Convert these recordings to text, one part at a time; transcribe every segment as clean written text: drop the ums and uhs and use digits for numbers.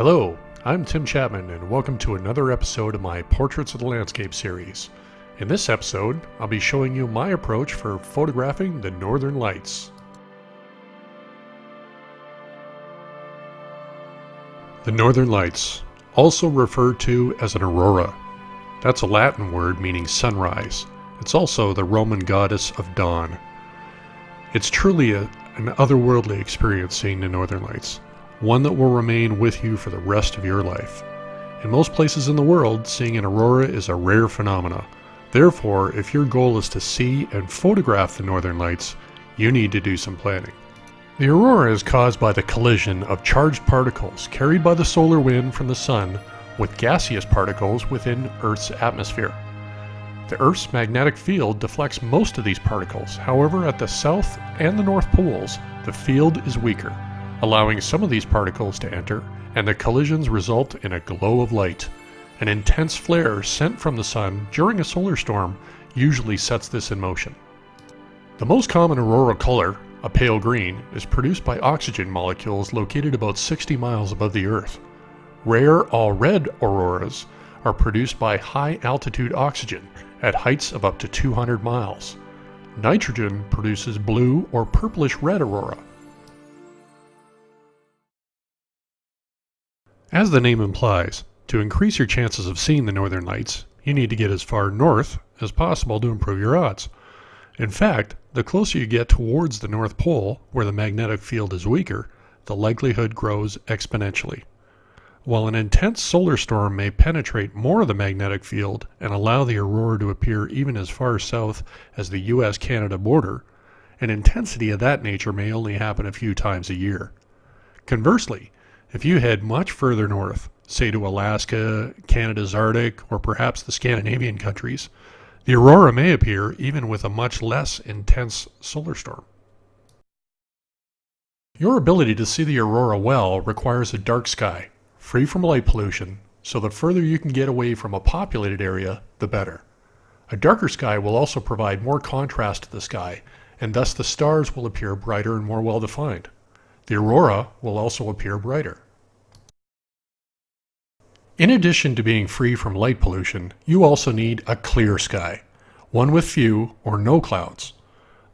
Hello, I'm Timm Chapman and welcome to another episode of my Portraits of the Landscape series. In this episode, I'll be showing you my approach for photographing the Northern Lights. The Northern Lights, also referred to as an aurora. That's a Latin word meaning sunrise. It's also the Roman goddess of dawn. It's truly an otherworldly experience seeing the Northern Lights, one that will remain with you for the rest of your life. In most places in the world, seeing an aurora is a rare phenomena. Therefore, if your goal is to see and photograph the Northern Lights, you need to do some planning. The aurora is caused by the collision of charged particles carried by the solar wind from the sun with gaseous particles within Earth's atmosphere. The Earth's magnetic field deflects most of these particles. However, at the south and the north poles, the field is weaker, allowing some of these particles to enter, and the collisions result in a glow of light. An intense flare sent from the sun during a solar storm usually sets this in motion. The most common aurora color, a pale green, is produced by oxygen molecules located about 60 miles above the Earth. Rare all-red auroras are produced by high-altitude oxygen at heights of up to 200 miles. Nitrogen produces blue or purplish-red aurora. As the name implies, to increase your chances of seeing the Northern Lights, you need to get as far north as possible to improve your odds. In fact, the closer you get towards the North Pole, where the magnetic field is weaker, the likelihood grows exponentially. While an intense solar storm may penetrate more of the magnetic field and allow the aurora to appear even as far south as the US-Canada border, an intensity of that nature may only happen a few times a year. Conversely, if you head much further north, say to Alaska, Canada's Arctic, or perhaps the Scandinavian countries, the aurora may appear even with a much less intense solar storm. Your ability to see the aurora well requires a dark sky, free from light pollution, so the further you can get away from a populated area, the better. A darker sky will also provide more contrast to the sky, and thus the stars will appear brighter and more well-defined. The aurora will also appear brighter. In addition to being free from light pollution, you also need a clear sky, one with few or no clouds.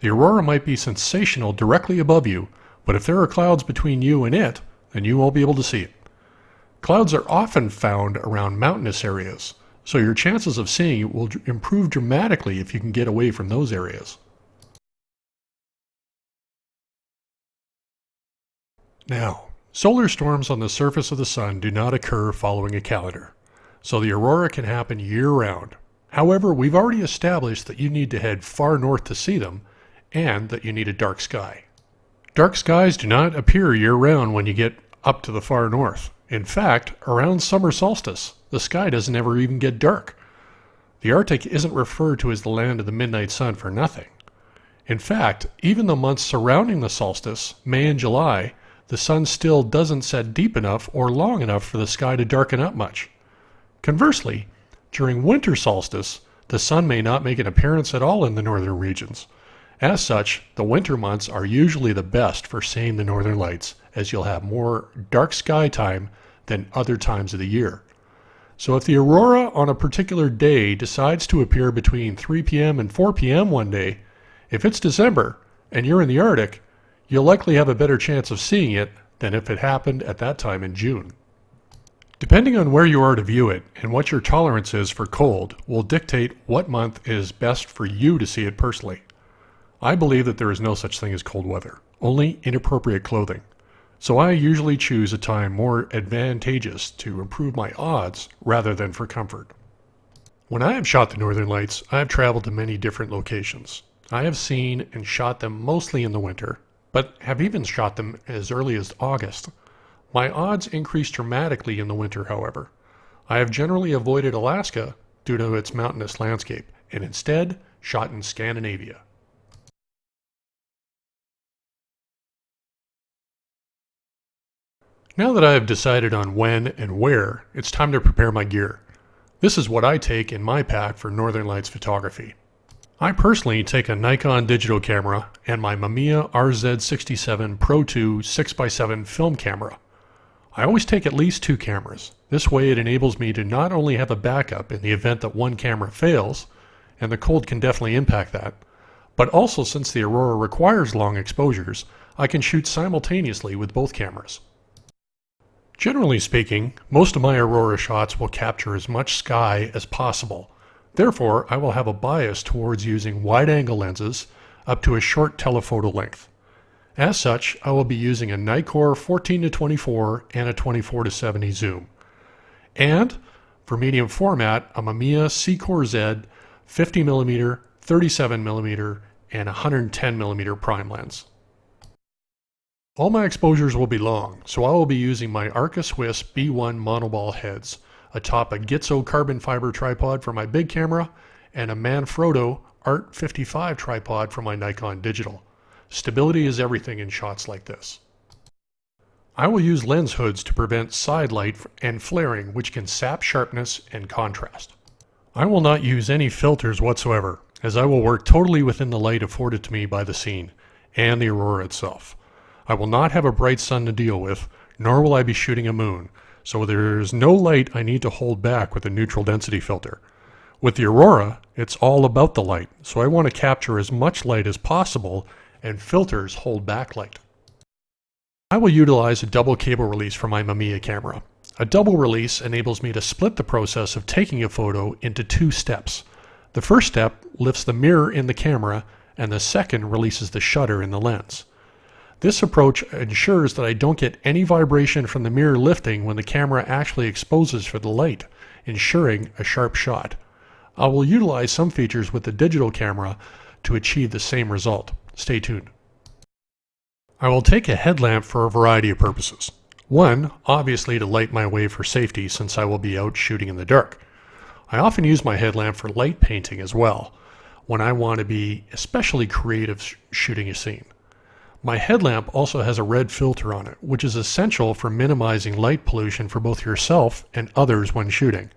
The aurora might be sensational directly above you, but if there are clouds between you and it, then you won't be able to see it. Clouds are often found around mountainous areas, so your chances of seeing it will improve dramatically if you can get away from those areas. Now, solar storms on the surface of the sun do not occur following a calendar, so the aurora can happen year-round. However, we've already established that you need to head far north to see them, and that you need a dark sky. Dark skies do not appear year-round when you get up to the far north. In fact, around summer solstice, the sky doesn't ever even get dark. The Arctic isn't referred to as the land of the midnight sun for nothing. In fact, even the months surrounding the solstice, May and July, the sun still doesn't set deep enough or long enough for the sky to darken up much. Conversely, during winter solstice, the sun may not make an appearance at all in the northern regions. As such, the winter months are usually the best for seeing the Northern Lights, as you'll have more dark sky time than other times of the year. So if the aurora on a particular day decides to appear between 3 p.m. and 4 p.m. one day, if it's December and you're in the Arctic, you'll likely have a better chance of seeing it than if it happened at that time in June. Depending on where you are to view it and what your tolerance is for cold will dictate what month is best for you to see it personally. I believe that there is no such thing as cold weather, only inappropriate clothing. So I usually choose a time more advantageous to improve my odds rather than for comfort. When I have shot the Northern Lights, I have traveled to many different locations. I have seen and shot them mostly in the winter, but have even shot them as early as August. My odds increase dramatically in the winter, however. I have generally avoided Alaska due to its mountainous landscape, and instead shot in Scandinavia. Now that I have decided on when and where, it's time to prepare my gear. This is what I take in my pack for Northern Lights photography. I personally take a Nikon digital camera and my Mamiya RZ67 Pro 2 6x7 film camera. I always take at least 2 cameras. This way it enables me to not only have a backup in the event that one camera fails, and the cold can definitely impact that, but also since the Aurora requires long exposures, I can shoot simultaneously with both cameras. Generally speaking, most of my Aurora shots will capture as much sky as possible. Therefore, I will have a bias towards using wide-angle lenses up to a short telephoto length. As such, I will be using a Nikkor 14-24 and a 24-70 zoom. And for medium format, a Mamiya Secor Z 50mm, 37mm, and 110mm prime lens. All my exposures will be long, so I will be using my Arca Swiss B1 monoball heads atop a Gitzo carbon fiber tripod for my big camera and a Manfrotto Art 55 tripod for my Nikon digital. Stability is everything in shots like this. I will use lens hoods to prevent side light and flaring, which can sap sharpness and contrast. I will not use any filters whatsoever, as I will work totally within the light afforded to me by the scene and the Aurora itself. I will not have a bright sun to deal with, nor will I be shooting a moon, so there is no light I need to hold back with a neutral density filter. With the Aurora, it's all about the light, so I want to capture as much light as possible, and filters hold back light. I will utilize a double cable release for my Mamiya camera. A double release enables me to split the process of taking a photo into 2 steps. The first step lifts the mirror in the camera, and the second releases the shutter in the lens. This approach ensures that I don't get any vibration from the mirror lifting when the camera actually exposes for the light, ensuring a sharp shot. I will utilize some features with the digital camera to achieve the same result. Stay tuned. I will take a headlamp for a variety of purposes. One, obviously to light my way for safety since I will be out shooting in the dark. I often use my headlamp for light painting as well, when I want to be especially creative shooting a scene. My headlamp also has a red filter on it, which is essential for minimizing light pollution for both yourself and others when shooting.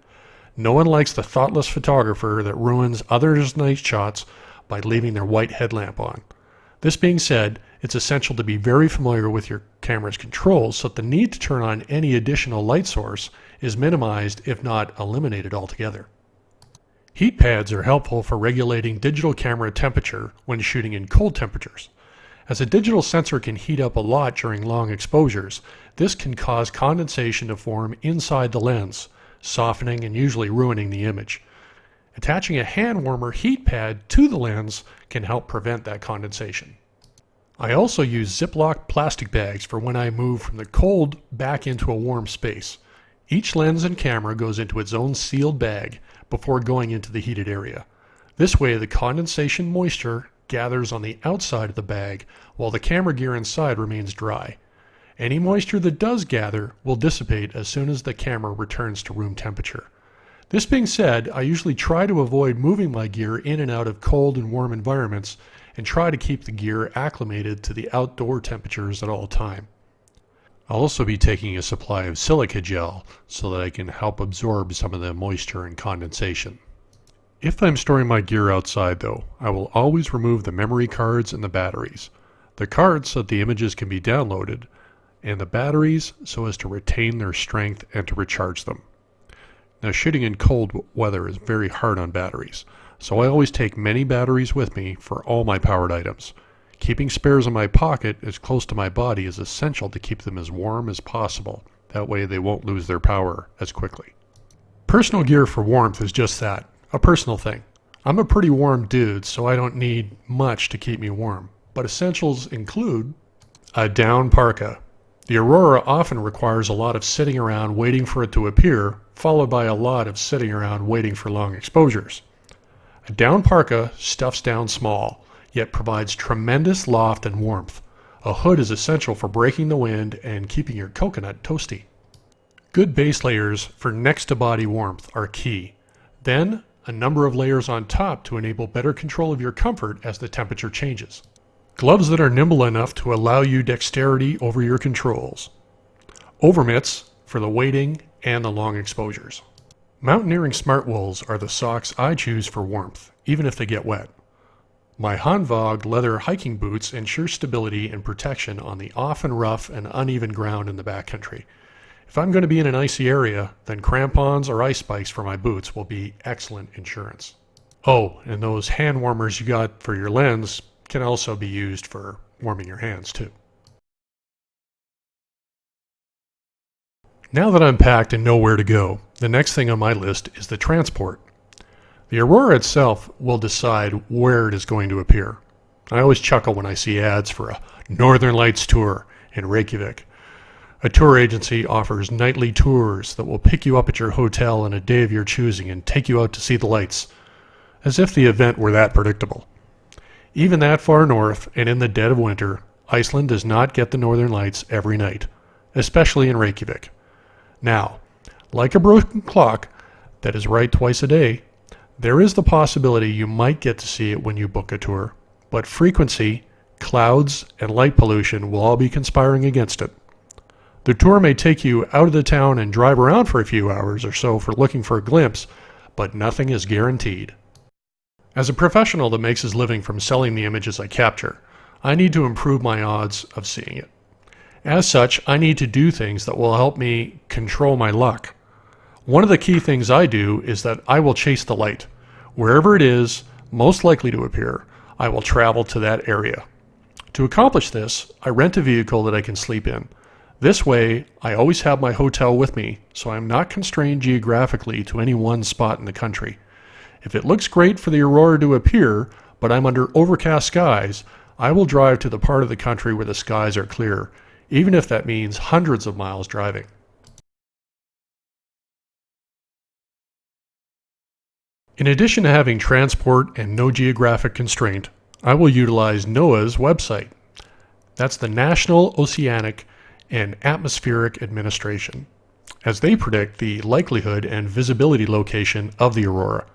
No one likes the thoughtless photographer that ruins others' night shots by leaving their white headlamp on. This being said, it's essential to be very familiar with your camera's controls so that the need to turn on any additional light source is minimized, if not eliminated altogether. Heat pads are helpful for regulating digital camera temperature when shooting in cold temperatures. As a digital sensor can heat up a lot during long exposures, this can cause condensation to form inside the lens, softening and usually ruining the image. Attaching a hand warmer heat pad to the lens can help prevent that condensation. I also use Ziploc plastic bags for when I move from the cold back into a warm space. Each lens and camera goes into its own sealed bag before going into the heated area. This way the condensation moisture gathers on the outside of the bag while the camera gear inside remains dry. Any moisture that does gather will dissipate as soon as the camera returns to room temperature. This being said, I usually try to avoid moving my gear in and out of cold and warm environments and try to keep the gear acclimated to the outdoor temperatures at all time. I'll also be taking a supply of silica gel so that I can help absorb some of the moisture and condensation. If I'm storing my gear outside though, I will always remove the memory cards and the batteries. The cards so that the images can be downloaded, and the batteries so as to retain their strength and to recharge them. Now shooting in cold weather is very hard on batteries, so I always take many batteries with me for all my powered items. Keeping spares in my pocket as close to my body is essential to keep them as warm as possible. That way they won't lose their power as quickly. Personal gear for warmth is just that, a personal thing. I'm a pretty warm dude, so I don't need much to keep me warm, but essentials include a down parka. The Aurora often requires a lot of sitting around waiting for it to appear, followed by a lot of sitting around waiting for long exposures. A down parka stuffs down small, yet provides tremendous loft and warmth. A hood is essential for breaking the wind and keeping your coconut toasty. Good base layers for next to body warmth are key. Then, a number of layers on top to enable better control of your comfort as the temperature changes. Gloves that are nimble enough to allow you dexterity over your controls. Overmitts for the waiting and the long exposures. Mountaineering smart wools are the socks I choose for warmth, even if they get wet. My Hanwag leather hiking boots ensure stability and protection on the often rough and uneven ground in the backcountry. If I'm going to be in an icy area, then crampons or ice spikes for my boots will be excellent insurance. Oh, and those hand warmers you got for your lens can also be used for warming your hands too. Now that I'm packed and know where to go, the next thing on my list is the transport. The Aurora itself will decide where it is going to appear. I always chuckle when I see ads for a Northern Lights tour in Reykjavik. A tour agency offers nightly tours that will pick you up at your hotel on a day of your choosing and take you out to see the lights, as if the event were that predictable. Even that far north and in the dead of winter, Iceland does not get the Northern Lights every night, especially in Reykjavik. Now, like a broken clock that is right twice a day, there is the possibility you might get to see it when you book a tour, but frequency, clouds, and light pollution will all be conspiring against it. The tour may take you out of the town and drive around for a few hours or so for looking for a glimpse, but nothing is guaranteed. As a professional that makes his living from selling the images I capture, I need to improve my odds of seeing it. As such, I need to do things that will help me control my luck. One of the key things I do is that I will chase the light. Wherever it is most likely to appear, I will travel to that area. To accomplish this, I rent a vehicle that I can sleep in. This way, I always have my hotel with me, so I am not constrained geographically to any one spot in the country. If it looks great for the aurora to appear, but I'm under overcast skies, I will drive to the part of the country where the skies are clear, even if that means hundreds of miles driving. In addition to having transport and no geographic constraint, I will utilize NOAA's website. That's the National Oceanic and Atmospheric Administration, as they predict the likelihood and visibility location of the aurora.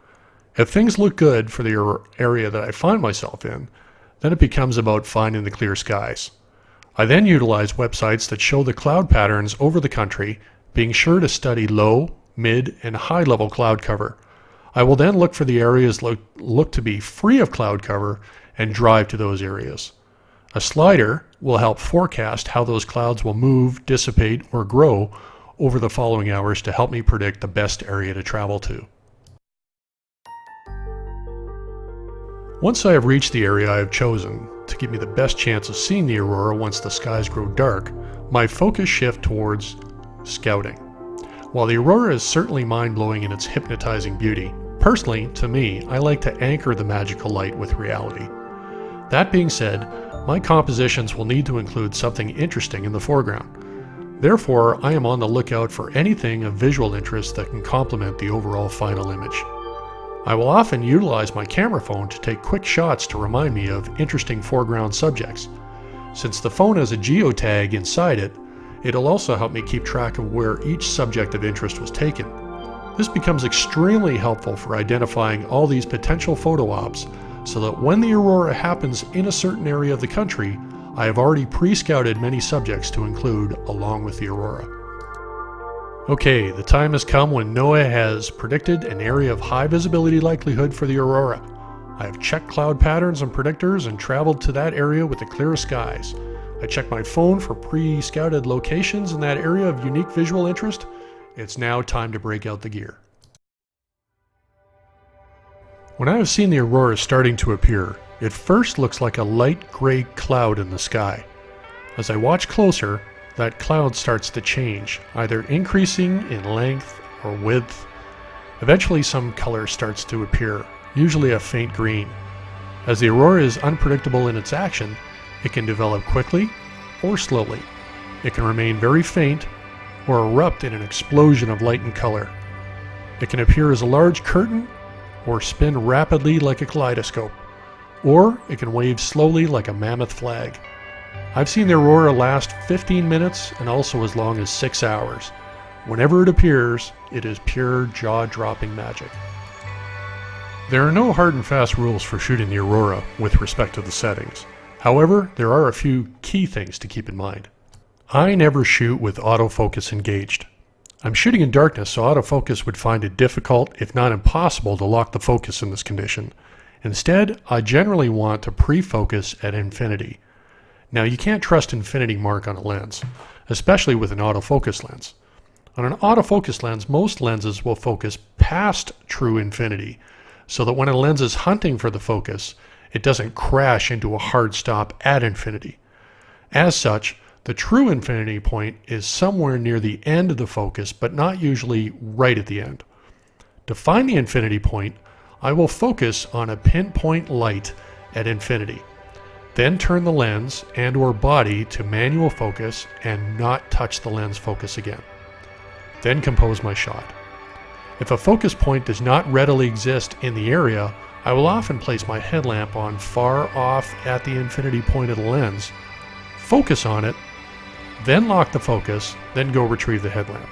If things look good for the area that I find myself in, then it becomes about finding the clear skies. I then utilize websites that show the cloud patterns over the country, being sure to study low, mid, and high-level cloud cover. I will then look for the areas look to be free of cloud cover and drive to those areas. A slider will help forecast how those clouds will move, dissipate, or grow over the following hours to help me predict the best area to travel to. Once I have reached the area I have chosen to give me the best chance of seeing the aurora once the skies grow dark, my focus shifts towards scouting. While the aurora is certainly mind-blowing in its hypnotizing beauty, personally, to me, I like to anchor the magical light with reality. That being said, my compositions will need to include something interesting in the foreground. Therefore, I am on the lookout for anything of visual interest that can complement the overall final image. I will often utilize my camera phone to take quick shots to remind me of interesting foreground subjects. Since the phone has a geotag inside it, it'll also help me keep track of where each subject of interest was taken. This becomes extremely helpful for identifying all these potential photo ops, so that when the aurora happens in a certain area of the country, I have already pre-scouted many subjects to include along with the aurora. Okay, the time has come when NOAA has predicted an area of high visibility likelihood for the aurora. I have checked cloud patterns and predictors and traveled to that area with the clearest skies. I checked my phone for pre-scouted locations in that area of unique visual interest. It's now time to break out the gear. When I have seen the aurora starting to appear, it first looks like a light gray cloud in the sky. As I watch closer, that cloud starts to change, either increasing in length or width. Eventually some color starts to appear, usually a faint green. As the aurora is unpredictable in its action, it can develop quickly or slowly. It can remain very faint or erupt in an explosion of light and color. It can appear as a large curtain or spin rapidly like a kaleidoscope, or it can wave slowly like a mammoth flag. I've seen the aurora last 15 minutes and also as long as 6 hours. Whenever it appears, it is pure jaw-dropping magic. There are no hard and fast rules for shooting the aurora with respect to the settings. However, there are a few key things to keep in mind. I never shoot with autofocus engaged. I'm shooting in darkness, so autofocus would find it difficult, if not impossible, to lock the focus in this condition. Instead, I generally want to pre-focus at infinity. Now, you can't trust infinity mark on a lens, especially with an autofocus lens. On an autofocus lens, most lenses will focus past true infinity, so that when a lens is hunting for the focus, it doesn't crash into a hard stop at infinity. As such, the true infinity point is somewhere near the end of the focus, but not usually right at the end. To find the infinity point, I will focus on a pinpoint light at infinity, then turn the lens and/or body to manual focus and not touch the lens focus again. Then compose my shot. If a focus point does not readily exist in the area, I will often place my headlamp on far off at the infinity point of the lens, focus on it, then lock the focus, then go retrieve the headlamp.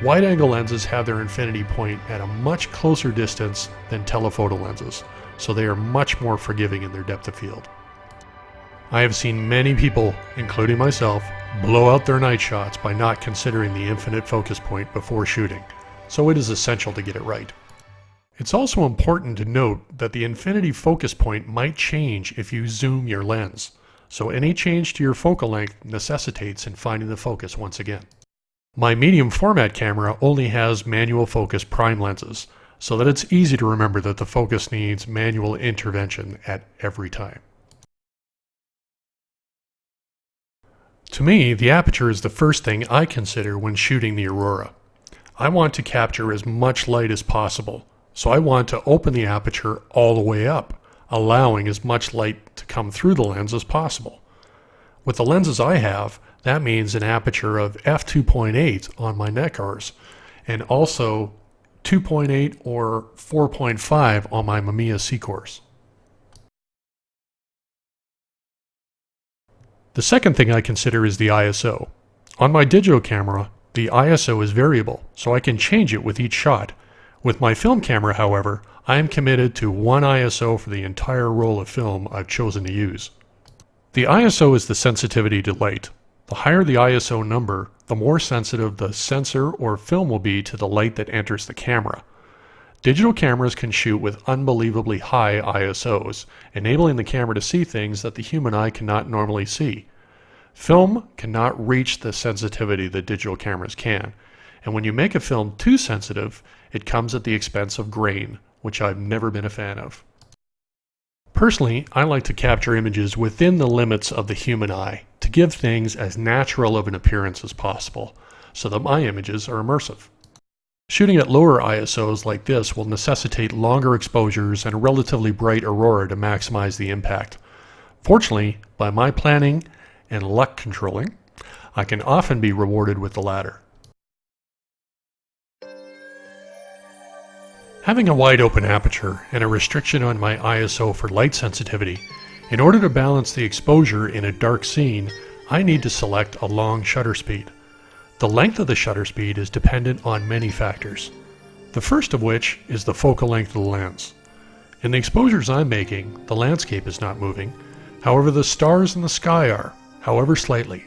Wide-angle lenses have their infinity point at a much closer distance than telephoto lenses, so they are much more forgiving in their depth of field. I have seen many people, including myself, blow out their night shots by not considering the infinite focus point before shooting, so it is essential to get it right. It's also important to note that the infinity focus point might change if you zoom your lens, so any change to your focal length necessitates in finding the focus once again. My medium format camera only has manual focus prime lenses, so that it's easy to remember that the focus needs manual intervention at every time. To me, the aperture is the first thing I consider when shooting the aurora. I want to capture as much light as possible, so I want to open the aperture all the way up, allowing as much light to come through the lens as possible. With the lenses I have, that means an aperture of f2.8 on my Nekars, and also 2.8 or 4.5 on my Mamiya Seacourse. The second thing I consider is the ISO. On my digital camera, the ISO is variable, so I can change it with each shot. With my film camera, however, I am committed to one ISO for the entire roll of film I've chosen to use. The ISO is the sensitivity to light. The higher the ISO number, the more sensitive the sensor or film will be to the light that enters the camera. Digital cameras can shoot with unbelievably high ISOs, enabling the camera to see things that the human eye cannot normally see. Film cannot reach the sensitivity that digital cameras can, and when you make a film too sensitive, it comes at the expense of grain, which I've never been a fan of. Personally, I like to capture images within the limits of the human eye to give things as natural of an appearance as possible, so that my images are immersive. Shooting at lower ISOs like this will necessitate longer exposures and a relatively bright aurora to maximize the impact. Fortunately, by my planning and luck controlling, I can often be rewarded with the latter. Having a wide open aperture and a restriction on my ISO for light sensitivity, in order to balance the exposure in a dark scene, I need to select a long shutter speed. The length of the shutter speed is dependent on many factors, the first of which is the focal length of the lens. In the exposures I'm making, the landscape is not moving, however the stars in the sky are, however slightly.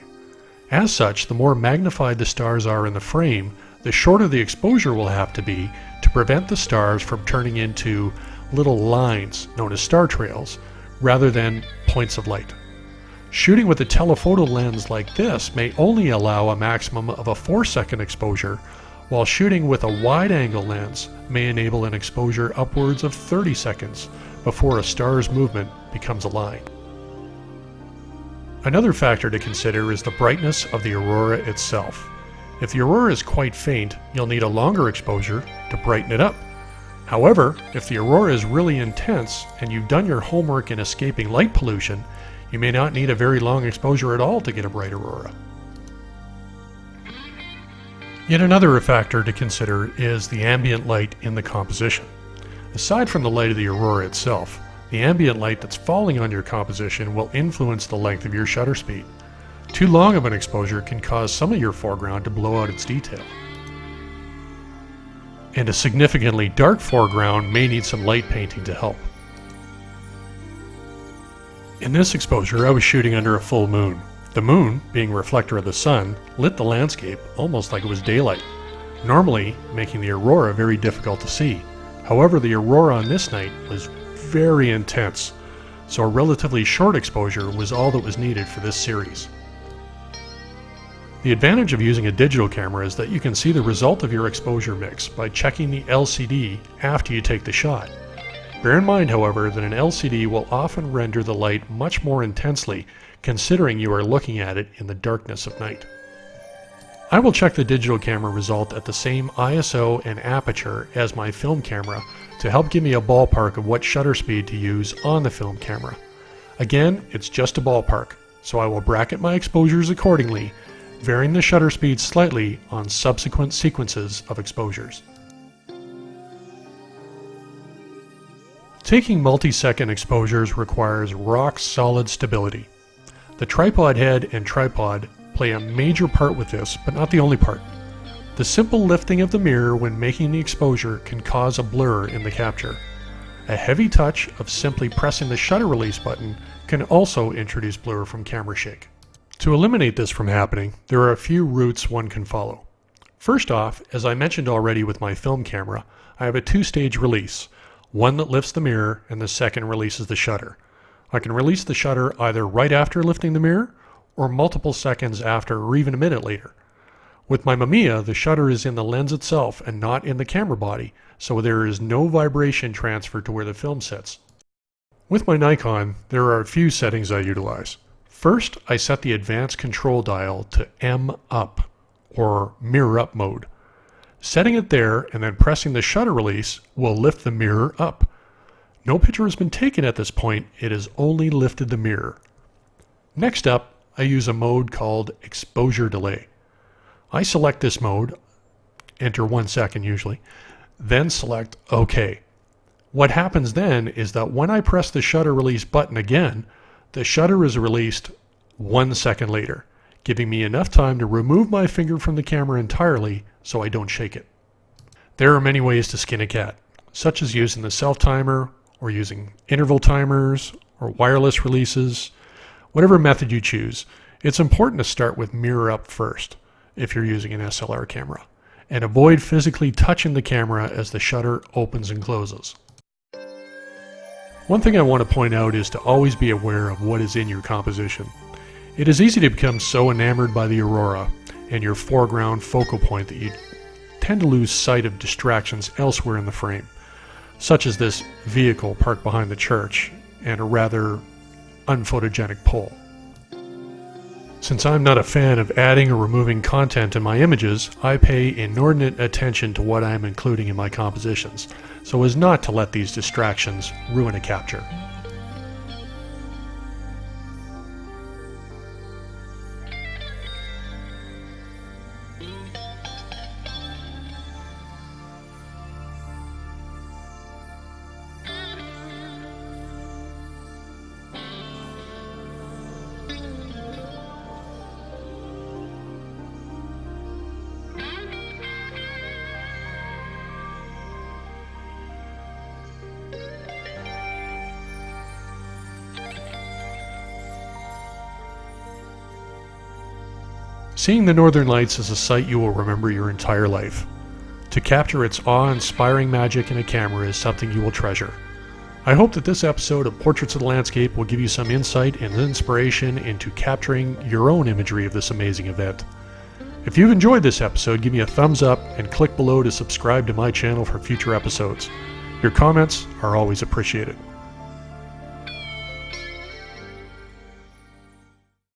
As such, the more magnified the stars are in the frame, the shorter the exposure will have to be to prevent the stars from turning into little lines known as star trails, rather than points of light. Shooting with a telephoto lens like this may only allow a maximum of a 4-second exposure, while shooting with a wide-angle lens may enable an exposure upwards of 30 seconds before a star's movement becomes a line. Another factor to consider is the brightness of the aurora itself. If the aurora is quite faint, you'll need a longer exposure to brighten it up. However, if the aurora is really intense and you've done your homework in escaping light pollution, you may not need a very long exposure at all to get a bright aurora. Yet another factor to consider is the ambient light in the composition. Aside from the light of the aurora itself, the ambient light that's falling on your composition will influence the length of your shutter speed. Too long of an exposure can cause some of your foreground to blow out its detail. And a significantly dark foreground may need some light painting to help. In this exposure, I was shooting under a full moon. The moon, being a reflector of the sun, lit the landscape almost like it was daylight, normally making the aurora very difficult to see. However, the aurora on this night was very intense, so a relatively short exposure was all that was needed for this series. The advantage of using a digital camera is that you can see the result of your exposure mix by checking the LCD after you take the shot. Bear in mind, however, that an LCD will often render the light much more intensely, considering you are looking at it in the darkness of night. I will check the digital camera result at the same ISO and aperture as my film camera to help give me a ballpark of what shutter speed to use on the film camera. Again, it's just a ballpark, so I will bracket my exposures accordingly, varying the shutter speed slightly on subsequent sequences of exposures. Taking multi-second exposures requires rock-solid stability. The tripod head and tripod play a major part with this, but not the only part. The simple lifting of the mirror when making the exposure can cause a blur in the capture. A heavy touch of simply pressing the shutter release button can also introduce blur from camera shake. To eliminate this from happening, there are a few routes one can follow. First off, as I mentioned already with my film camera, I have a two-stage release, one that lifts the mirror and the second releases the shutter. I can release the shutter either right after lifting the mirror or multiple seconds after or even a minute later. With my Mamiya, the shutter is in the lens itself and not in the camera body, so there is no vibration transfer to where the film sits. With my Nikon, there are a few settings I utilize. First, I set the advanced control dial to M up, or mirror up mode. Setting it there and then pressing the shutter release will lift the mirror up. No picture has been taken at this point, it has only lifted the mirror. Next up, I use a mode called exposure delay. I select this mode, enter 1 second usually, then select OK. What happens then is that when I press the shutter release button again, the shutter is released 1 second later, giving me enough time to remove my finger from the camera entirely so I don't shake it. There are many ways to skin a cat, such as using the self-timer or using interval timers or wireless releases. Whatever method you choose, it's important to start with mirror up first if you're using an SLR camera, and avoid physically touching the camera as the shutter opens and closes. One thing I want to point out is to always be aware of what is in your composition. It is easy to become so enamored by the Aurora and your foreground focal point that you tend to lose sight of distractions elsewhere in the frame, such as this vehicle parked behind the church and a rather unphotogenic pole. Since I'm not a fan of adding or removing content in my images, I pay inordinate attention to what I am including in my compositions, so as not to let these distractions ruin a capture. Seeing the Northern Lights is a sight you will remember your entire life. To capture its awe-inspiring magic in a camera is something you will treasure. I hope that this episode of Portraits of the Landscape will give you some insight and inspiration into capturing your own imagery of this amazing event. If you've enjoyed this episode, give me a thumbs up and click below to subscribe to my channel for future episodes. Your comments are always appreciated.